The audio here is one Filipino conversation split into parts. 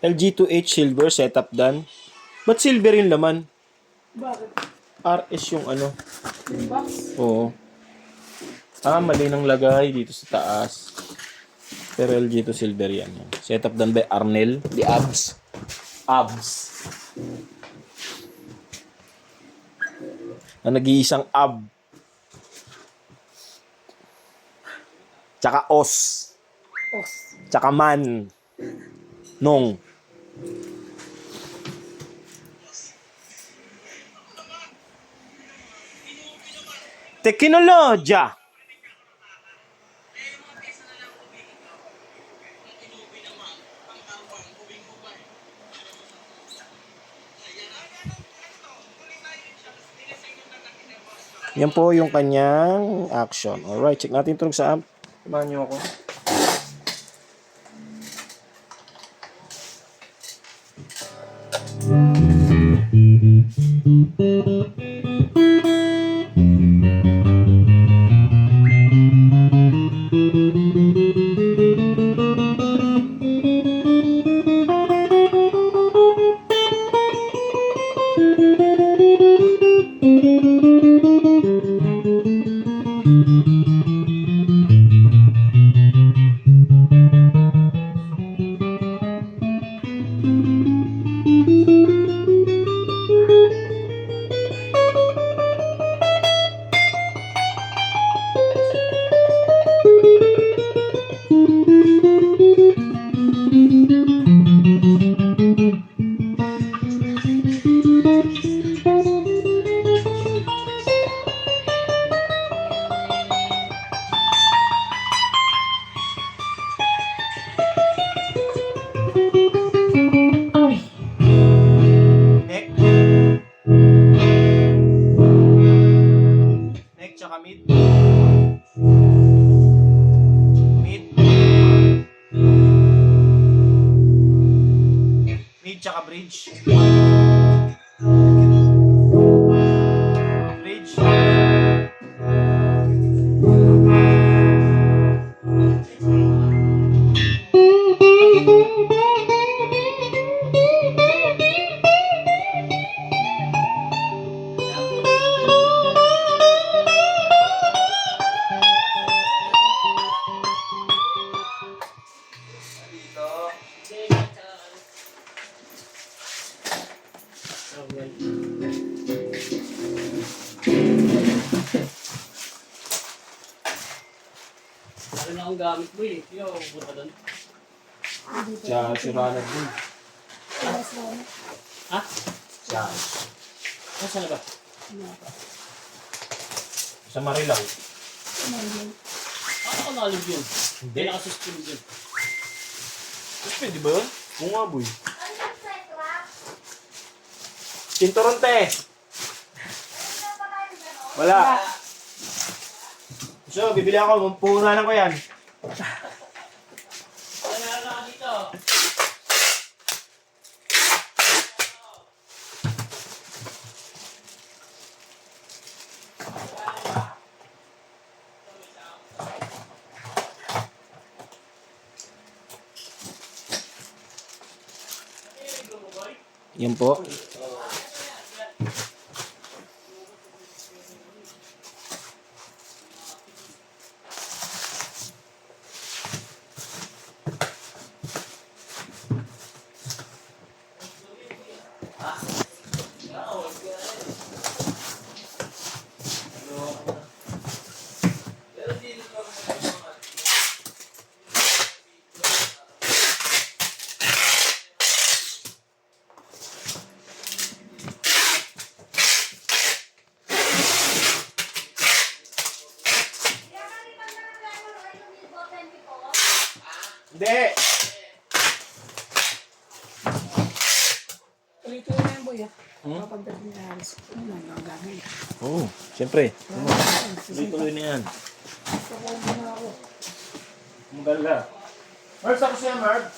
LG2H silver, setup done. Ba't silver yung laman? Bakit? RS yung ano. Yung box? Oo. Mali ng lagay dito sa taas. Pero LG2 silver yan. Setup done by Arnel. The abs. Abs. Nag-iisang ab. Tsaka os. Os. Tsaka man. Nong. Teknolodya. Yan po yung kanyang action. Alright, check natin tulog sa amp. Samahan niyo ako. Neck tsaka mid. Mid. Mid tsaka bridge. Bridge. Ano na akong gamit mo eh. Yo, punta doon. Siya, si Ronald din. Ha? Siya. Nasaan na ba? Sa Marilao. Paano ka nalog yun? Hindi. Nakasuspend yun. Mas pwede ba yun? Oo nga, boy. Cinturon, te. Wala. So, bibili ako. Puhunanan ko yan. Ano meron na ka dito? Yan po. Hindi. Ulitin mo na yan, boy, ah. Kapagdating na alis. Ano na, nagagamit. Oo, siyempre. Tuloy-tuloy na yan. Pakuha na ako. Magala. Merv, ako siya, Merv.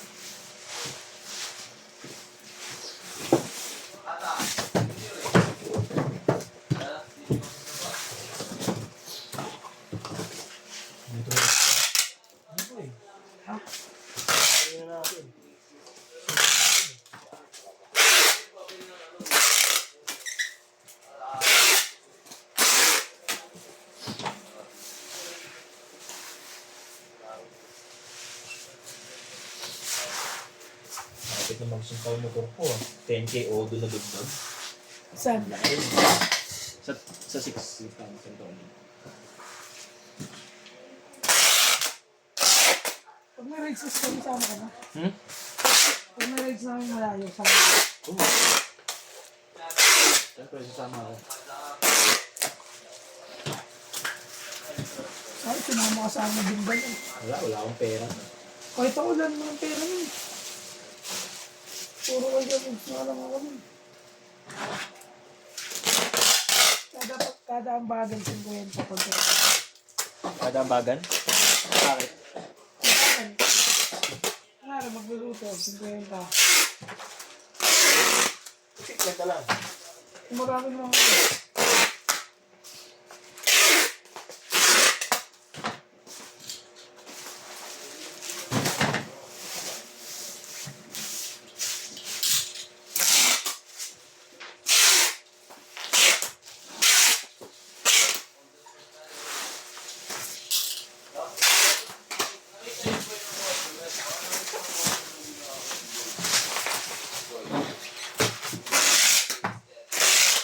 Lapit na magsuntaw yung motor ko ah. 10K o doon na dugdog. Saan? Sa 6 taon sa taon. Pag may rides sa kami, sama ka na. Hmm? Pag may rides namin malayo, sama ka. Oo. Siyempre, sasama ako. Ay, sumama ka sa amin din ba yun? Wala akong pera. Kahit ako lang mga pera yun. Puro kayo kami, wala mo kami. Kada ang bagal 50 pag Kada bagan? Bakit? Nga, magluluto, 50. Siklet ka lang. Maraming mga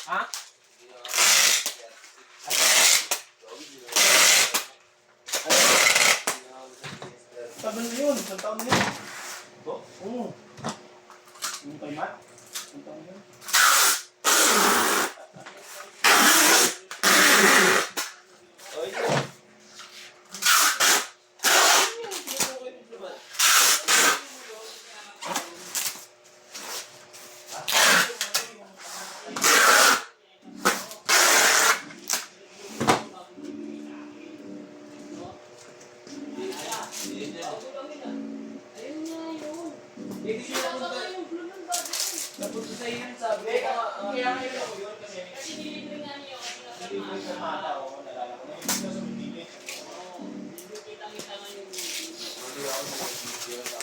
Ha? Sabi na yun, isang taon na yun. Ito? Oo. Yung kay Matt? Isang taon na yun. Oy. Napunta sa iyo sabi ko, kaya ngayon ako yun kasi nilibre sa mata o nalala ko na yun. Hindi ako sa video.